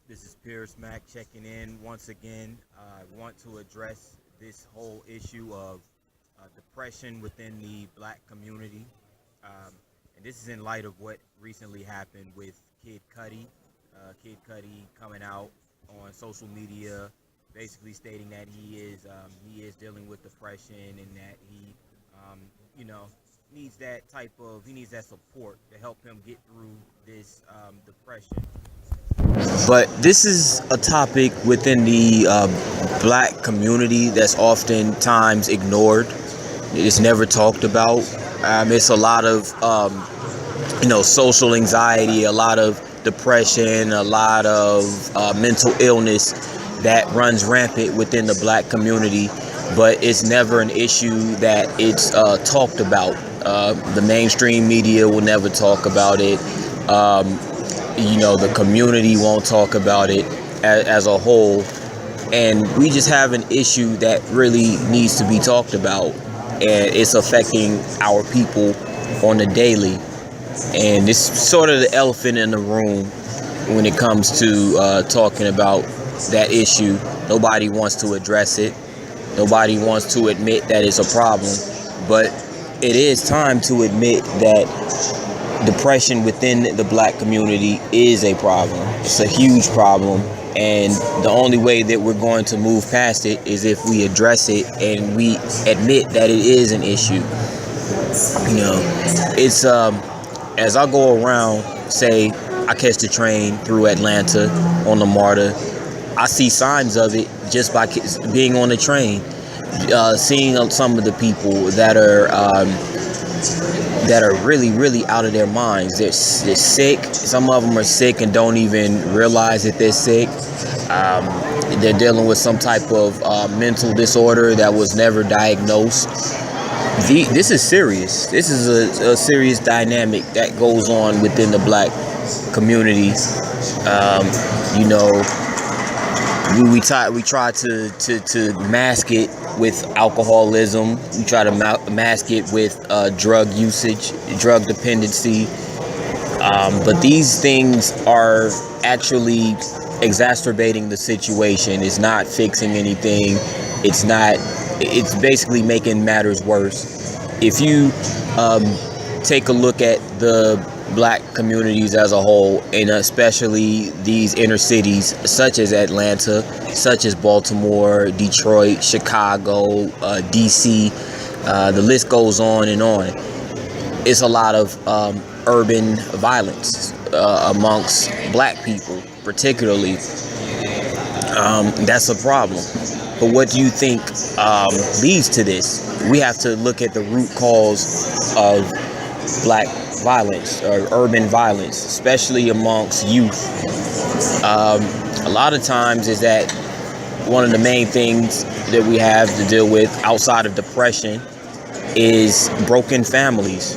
This is Pierce Mack checking in once again. I want to address this whole issue of depression within the black community. Um, and this is in light of what recently happened with Kid Cudi. Kid Cudi coming out on social media, basically stating that he is dealing with depression and that he, um, you know, he needs that support to help him get through this depression. But this is a topic within the black community that's oftentimes ignored. It's never talked about. It's a lot of social anxiety, a lot of depression, a lot of mental illness that runs rampant within the black community, but it's never an issue that it's talked about. The mainstream media will never talk about it. The community won't talk about it as a whole, and we just have an issue that really needs to be talked about, and it's affecting our people on the daily. And it's sort of the elephant in the room when it comes to talking about that issue. Nobody wants to address it. Nobody wants to admit that it's a problem, but it is time to admit that depression within the black community is a problem. It's a huge problem, and the only way that we're going to move past it is if we address it and we admit that it is an issue. It's as I go around, say I catch the train through Atlanta on the MARTA, I see signs of it just by being on the train, seeing some of the people that are really, really out of their minds. They're sick. Some of them are sick and don't even realize that they're sick. They're dealing with some type of mental disorder that was never diagnosed. This is serious. This is a serious dynamic that goes on within the black community. We try to mask it with alcoholism. We try to mask it with drug usage, drug dependency. But these things are actually exacerbating the situation. It's not fixing anything. It's basically making matters worse. If you take a look at the black communities as a whole, and especially these inner cities such as Atlanta, such as Baltimore, Detroit, Chicago, DC, the list goes on and on. It's a lot of urban violence amongst black people, particularly. That's a problem. But what do you think leads to this? We have to look at the root cause of black violence or urban violence, especially amongst youth. A lot of times is that one of the main things that we have to deal with outside of depression is broken families.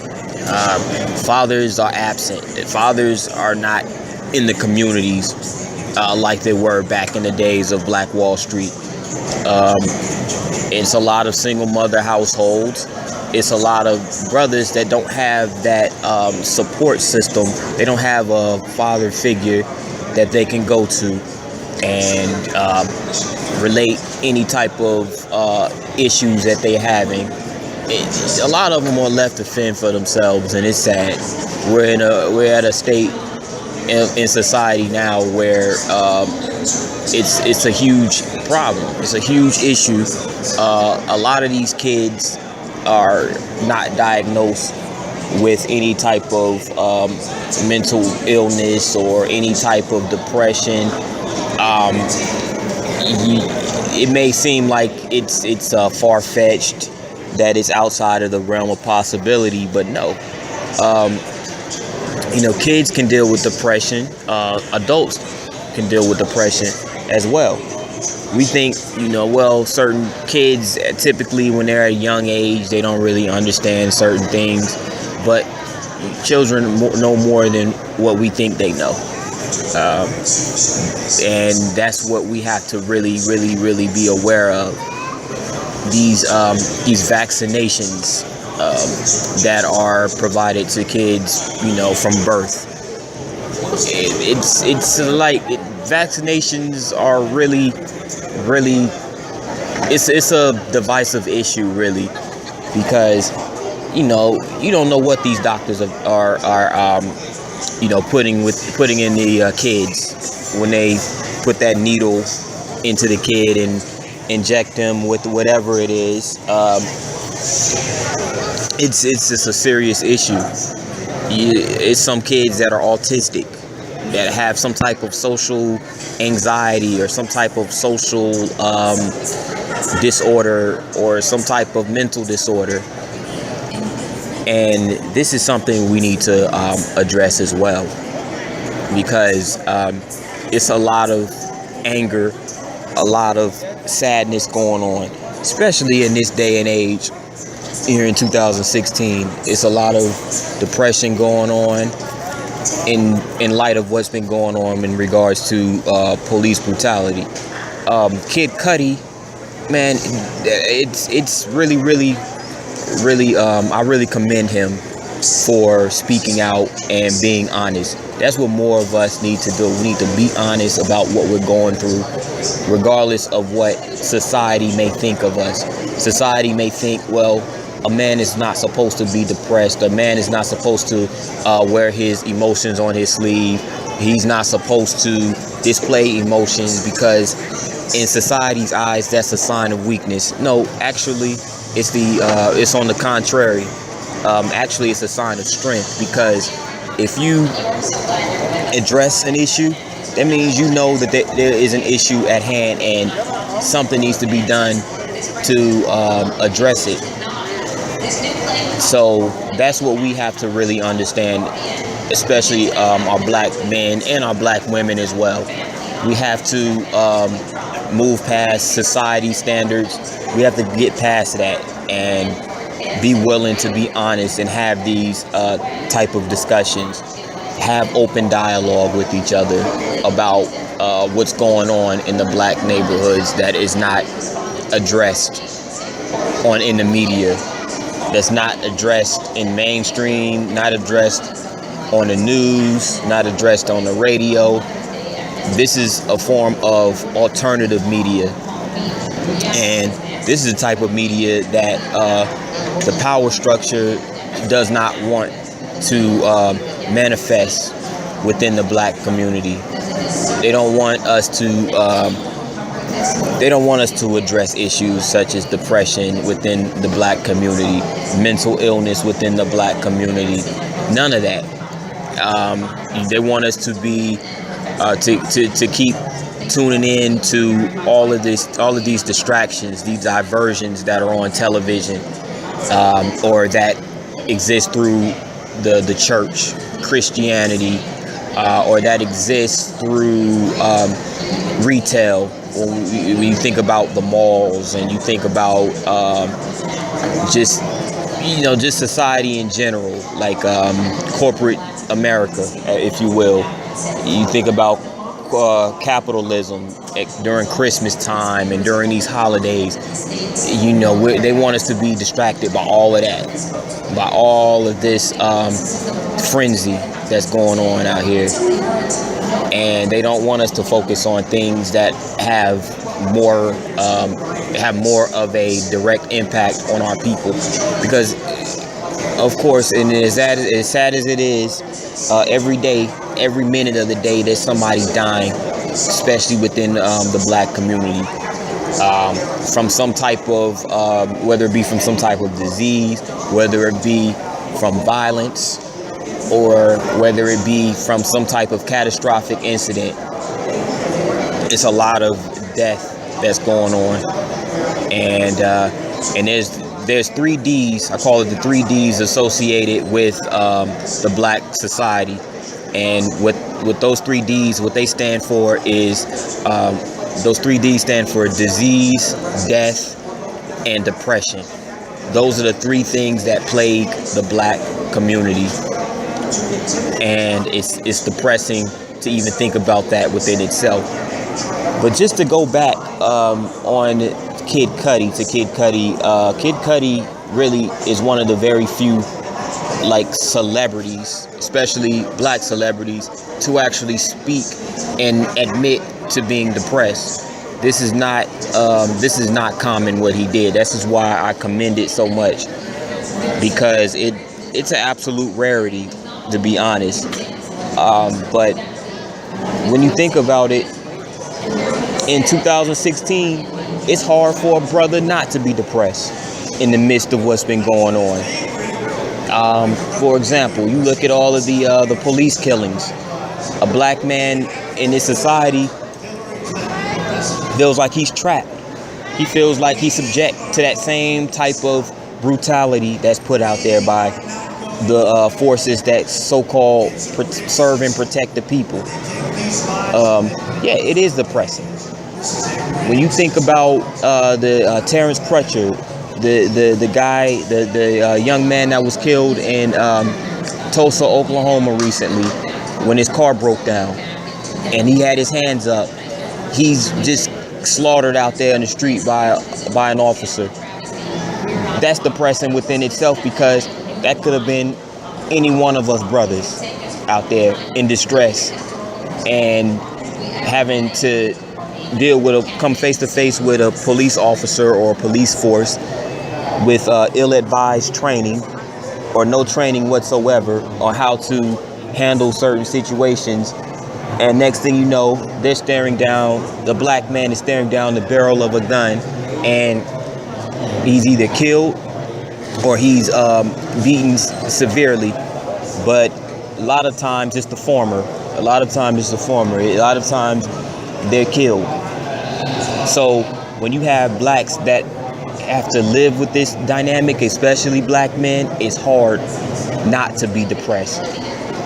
Fathers are absent. Fathers are not in the communities like they were back in the days of Black Wall Street. It's a lot of single mother households. It's a lot of brothers that don't have that support system. They don't have a father figure that they can go to and relate any type of issues that they're having. A lot of them are left to fend for themselves, and it's sad. We're at a state in society now where it's a huge problem. It's a huge issue. A lot of these kids are not diagnosed with any type of mental illness or any type of depression. It may seem like it's far-fetched, that it's outside of the realm of possibility, but no. Kids can deal with depression. Adults can deal with depression as well. We think, certain kids, typically when they're at a young age, they don't really understand certain things, but children know more than what we think they know. And that's what we have to really, really, really be aware of. These vaccinations that are provided to kids, from birth. it's like vaccinations are really it's a divisive issue, really, because you don't know what these doctors are putting in the kids when they put that needle into the kid and inject them with whatever it is. It's just a serious issue. It's some kids that are autistic, that have some type of social anxiety or some type of social disorder or some type of mental disorder. And this is something we need to address as well, because it's a lot of anger, a lot of sadness going on, especially in this day and age here in 2016. It's a lot of depression going on in light of what's been going on in regards to police brutality. Kid Cudi, man, it's really I really commend him for speaking out and being honest. That's what more of us need to do. We need to be honest about what we're going through, regardless of what society may think of us. Society may think, well, a man is not supposed to be depressed. A man is not supposed to wear his emotions on his sleeve. He's not supposed to display emotions because in society's eyes, that's a sign of weakness. No, actually, it's on the contrary. Actually, it's a sign of strength, because if you address an issue, that means you know that there is an issue at hand and something needs to be done to address it. So that's what we have to really understand, especially our black men and our black women as well. We have to move past society standards. We have to get past that and be willing to be honest and have these type of discussions, have open dialogue with each other about what's going on in the black neighborhoods that is not addressed in the media, that's not addressed in mainstream, not addressed on the news, not addressed on the radio. This is a form of alternative media, and this is the type of media that the power structure does not want to manifest within the black community. They don't want us to address issues such as depression within the black community, mental illness within the black community. None of that. They want us to be to keep tuning in to all of these distractions, these diversions that are on television, or that exist through the church, Christianity, or that exists through retail. When you think about the malls and you think about just society in general, like corporate America, if you will. You think about capitalism during Christmas time and during these holidays. They want us to be distracted by all of that, by all of this frenzy that's going on out here. And they don't want us to focus on things that have more of a direct impact on our people, because of course, and as sad as it is, every day, every minute of the day, there's somebody dying, especially within the black community, from some type of whether it be from some type of disease, whether it be from violence, or whether it be from some type of catastrophic incident. It's a lot of death that's going on, and there's 3 Ds. I call it the 3 Ds associated with the black society, and with those 3 Ds, what they stand for is those 3 Ds stand for disease, death, and depression. Those are the 3 things that plague the black community. And it's depressing to even think about that within itself. But just to go back on Kid Cudi, Kid Cudi really is one of the very few like celebrities, especially black celebrities, to actually speak and admit to being depressed. This is not common what he did. This is why I commend it so much, because it's an absolute rarity, to be honest. But when you think about it, in 2016, it's hard for a brother not to be depressed in the midst of what's been going on. For example, you look at all of the police killings. A black man in this society feels like he's trapped. He feels like he's subject to that same type of brutality that's put out there by the forces that so-called serve and protect the people. Yeah, it is depressing. When you think about the Terrence Crutcher, the guy, the young man that was killed in Tulsa, Oklahoma recently, when his car broke down, and he had his hands up, he's just slaughtered out there in the street by an officer. That's depressing within itself, because that could have been any one of us brothers out there in distress and having to come face to face with a police officer or a police force with ill-advised training or no training whatsoever on how to handle certain situations. And next thing you know, the black man is staring down the barrel of a gun, and he's either killed or he's beaten severely. But a lot of times it's the former. A lot of times they're killed. So when you have blacks that have to live with this dynamic, especially black men, it's hard not to be depressed.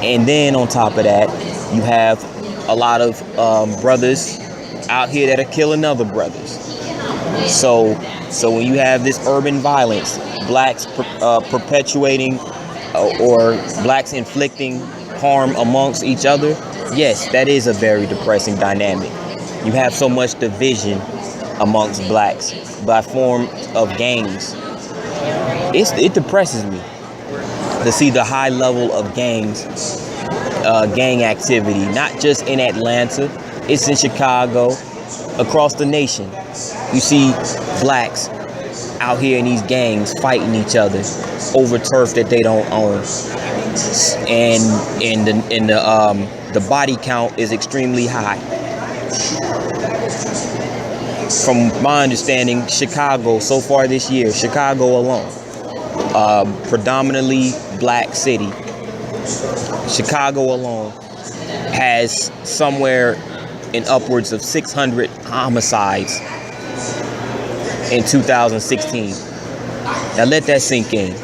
And then on top of that, you have a lot of brothers out here that are killing other brothers. So when you have this urban violence, blacks perpetuating or blacks inflicting harm amongst each other, yes, that is a very depressing dynamic. You have so much division amongst blacks by form of gangs. It depresses me to see the high level of gang activity, not just in Atlanta, it's in Chicago, across the nation. You see blacks out here in these gangs fighting each other over turf that they don't own, and the body count is extremely high. From my understanding, Chicago so far this year, Chicago alone, predominantly black city, Chicago alone has somewhere in upwards of 600 homicides in 2016. Now let that sink in.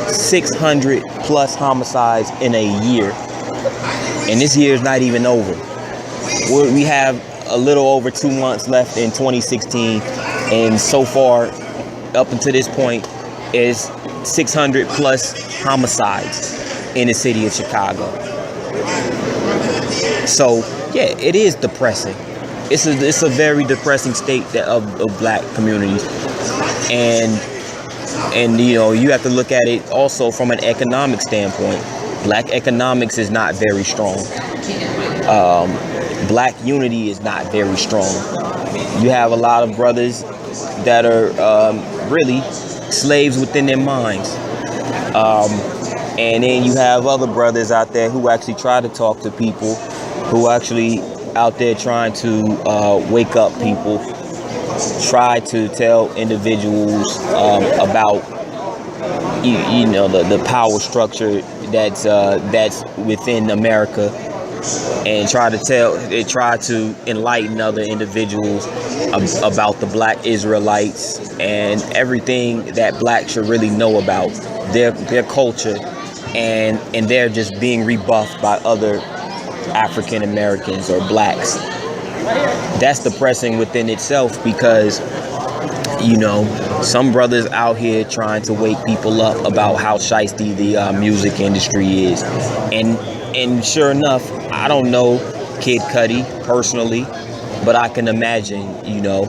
600 plus homicides in a year. And this year is not even over. We have a little over 2 months left in 2016. And so far, up until this point, is 600 plus homicides in the city of Chicago. So yeah, it is depressing. It's a very depressing state of black communities, and you know, you have to look at it also from an economic standpoint. Black economics is not very strong. Black unity is not very strong. You have a lot of brothers that are really slaves within their minds. And then you have other brothers out there who actually try to talk to people, who actually out there trying to wake up people, try to tell individuals about you know the power structure that's within America, and try to enlighten other individuals about the black Israelites and everything that blacks should really know about their culture, and they're just being rebuffed by other African Americans or blacks. That's depressing within itself, because you know, some brothers out here trying to wake people up about how shiesty the music industry is, and sure enough, I don't know Kid Cudi personally, but I can imagine, you know,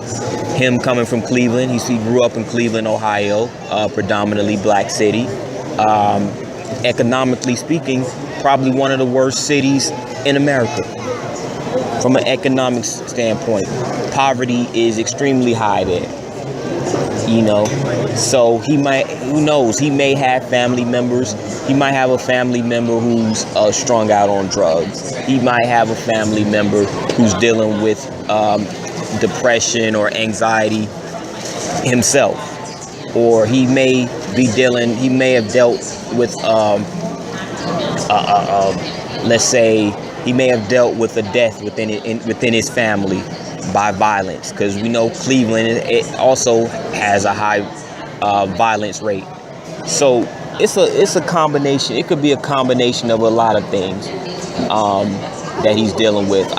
him coming from Cleveland. He grew up in Cleveland, Ohio, predominantly black city. economically speaking, probably one of the worst cities in America. From an economic standpoint, poverty is extremely high there. So he might, who knows, he may have family members. He might have a family member who's strung out on drugs. He might have a family member who's dealing with depression or anxiety himself. Or he may have dealt with, let's say, he may have dealt with a death within his family by violence, because we know Cleveland, it also has a high violence rate. So it's a combination. It could be a combination of a lot of things that he's dealing with.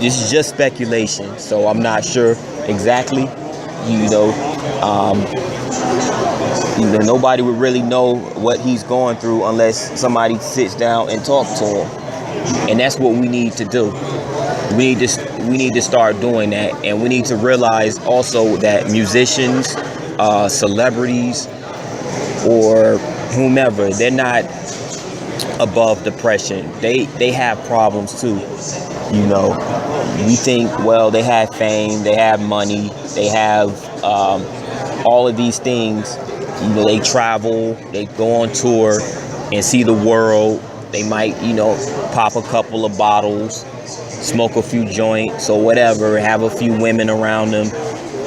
This is just speculation, so I'm not sure exactly. Nobody would really know what he's going through unless somebody sits down and talks to him, and that's what we need to do. We need to start doing that, and we need to realize also that musicians, celebrities, or whomever, they're not above depression. They have problems too. We think, well, they have fame, they have money, they have all of these things. They travel, they go on tour and see the world. They might, pop a couple of bottles, smoke a few joints or whatever, have a few women around them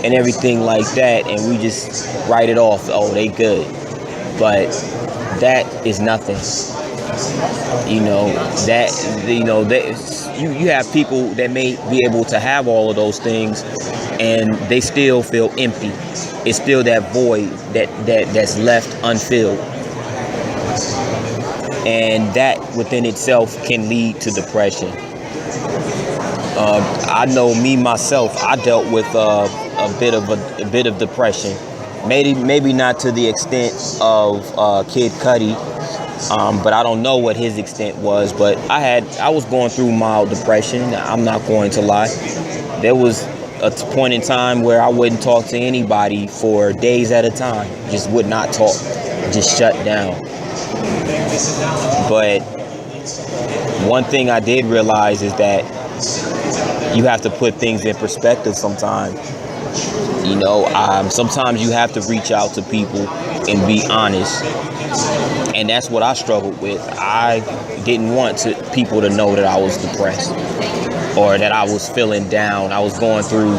and everything like that, and we just write it off. Oh, they good. But that is nothing. You have people that may be able to have all of those things and they still feel empty. It's still that void that's left unfilled. And that within itself can lead to depression. I know me myself, I dealt with a bit of depression. Maybe not to the extent of Kid Cudi, but I don't know what his extent was. But I was going through mild depression. I'm not going to lie. There was a point in time where I wouldn't talk to anybody for days at a time. Just would not talk. Just shut down. But one thing I did realize is that you have to put things in perspective sometimes. Sometimes you have to reach out to people and be honest. And that's what I struggled with. I didn't want people to know that I was depressed or that I was feeling down. I was going through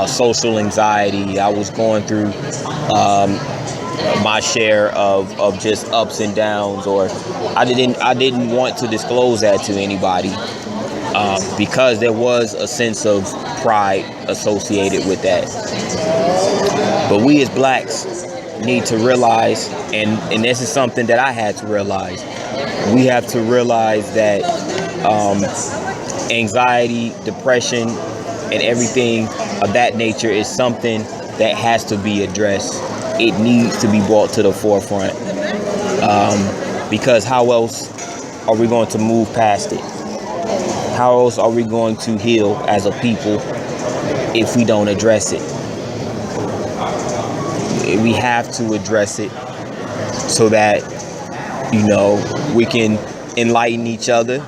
social anxiety. I was going through my share of just ups and downs, or I didn't want to disclose that to anybody because there was a sense of pride associated with that. But we as blacks need to realize, and this is something that I had to realize, we have to realize that anxiety, depression, and everything of that nature is something that has to be addressed. It needs to be brought to the forefront, because how else are we going to move past it? How else are we going to heal as a people if we don't address it? We have to address it so that, we can enlighten each other.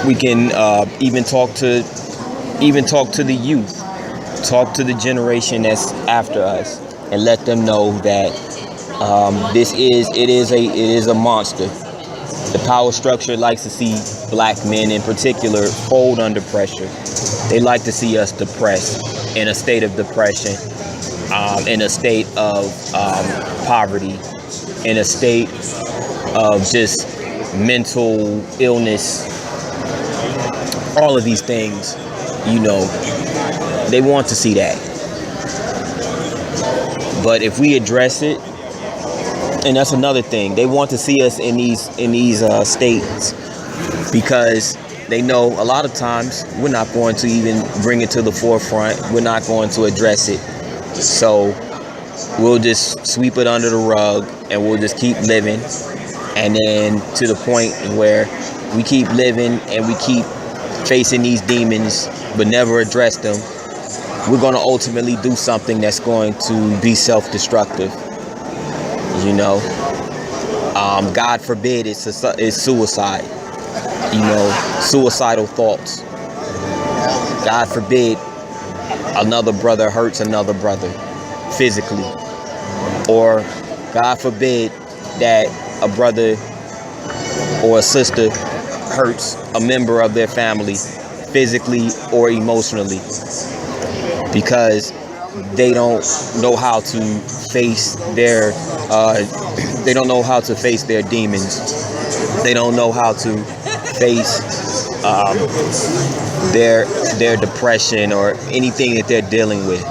We can even talk to the youth, talk to the generation that's after us, and let them know that it is a monster. The power structure likes to see black men in particular fold under pressure. They like to see us depressed, in a state of depression, in a state of poverty, in a state of just mental illness. All of these things, they want to see that. But if we address it, and that's another thing, they want to see us in these states because they know a lot of times we're not going to even bring it to the forefront. We're not going to address it. So we'll just sweep it under the rug and we'll just keep living. And then to the point where we keep living and we keep facing these demons but never address them, we're going to ultimately do something that's going to be self-destructive. God forbid it's suicide. Suicidal thoughts. God forbid another brother hurts another brother physically, or God forbid that a brother or a sister hurts a member of their family physically or emotionally because they don't know how to face their demons. They don't know how to face their depression or anything that they're dealing with.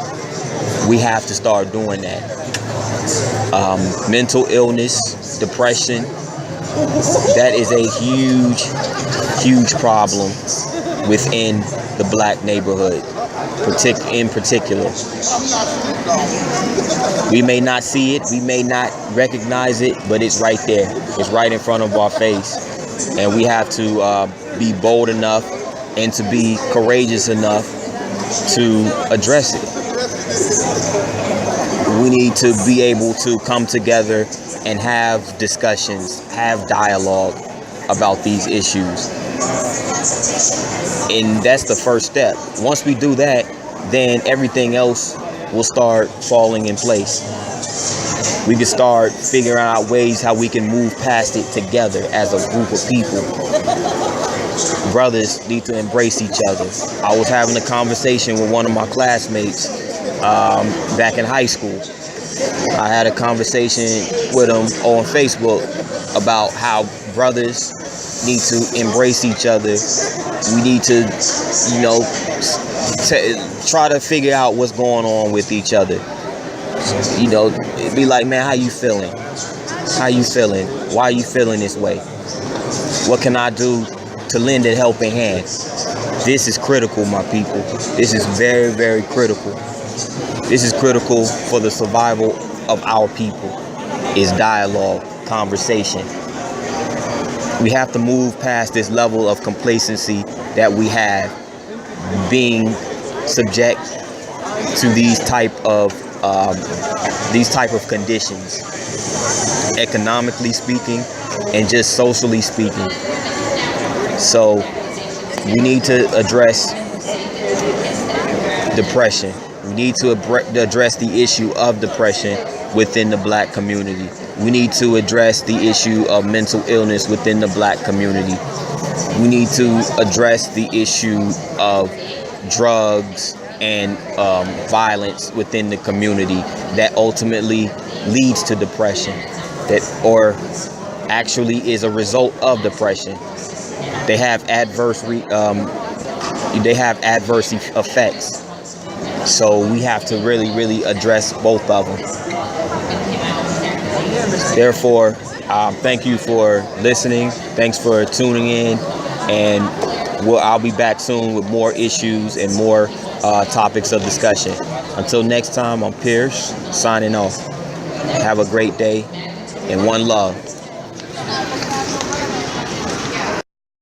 We have to start doing that. Mental illness, depression, that is a huge problem within the black neighborhood, in particular. We may not see it, we may not recognize it, but it's right there. It's right in front of our face. And we have to be bold enough and to be courageous enough to address it. We need to be able to come together and have discussions, have dialogue about these issues. And that's the first step. Once we do that, then everything else will start falling in place. We can start figuring out ways how we can move past it together as a group of people. Brothers need to embrace each other. I was having a conversation with one of my classmates back in high school. I had a conversation with him on Facebook about how brothers need to embrace each other. We need to, try to figure out what's going on with each other. Be like, man, how you feeling? How you feeling? Why are you feeling this way? What can I do to lend a helping hand? This is critical, my people. This is very, very critical. This is critical for the survival of our people, is dialogue, conversation. We have to move past this level of complacency that we have, being subject to these type of conditions, economically speaking and just socially speaking. So we need to address depression. We need to address the issue of depression within the black community. We need to address the issue of mental illness within the black community. We need to address the issue of drugs and violence within the community that ultimately leads to depression, or actually is a result of depression. They have adverse effects. So we have to really address both of them. Therefore, thank you for listening. Thanks for tuning in, and I'll be back soon with more issues and more topics of discussion. Until next time, I'm Pierce, signing off. Have a great day, and one love.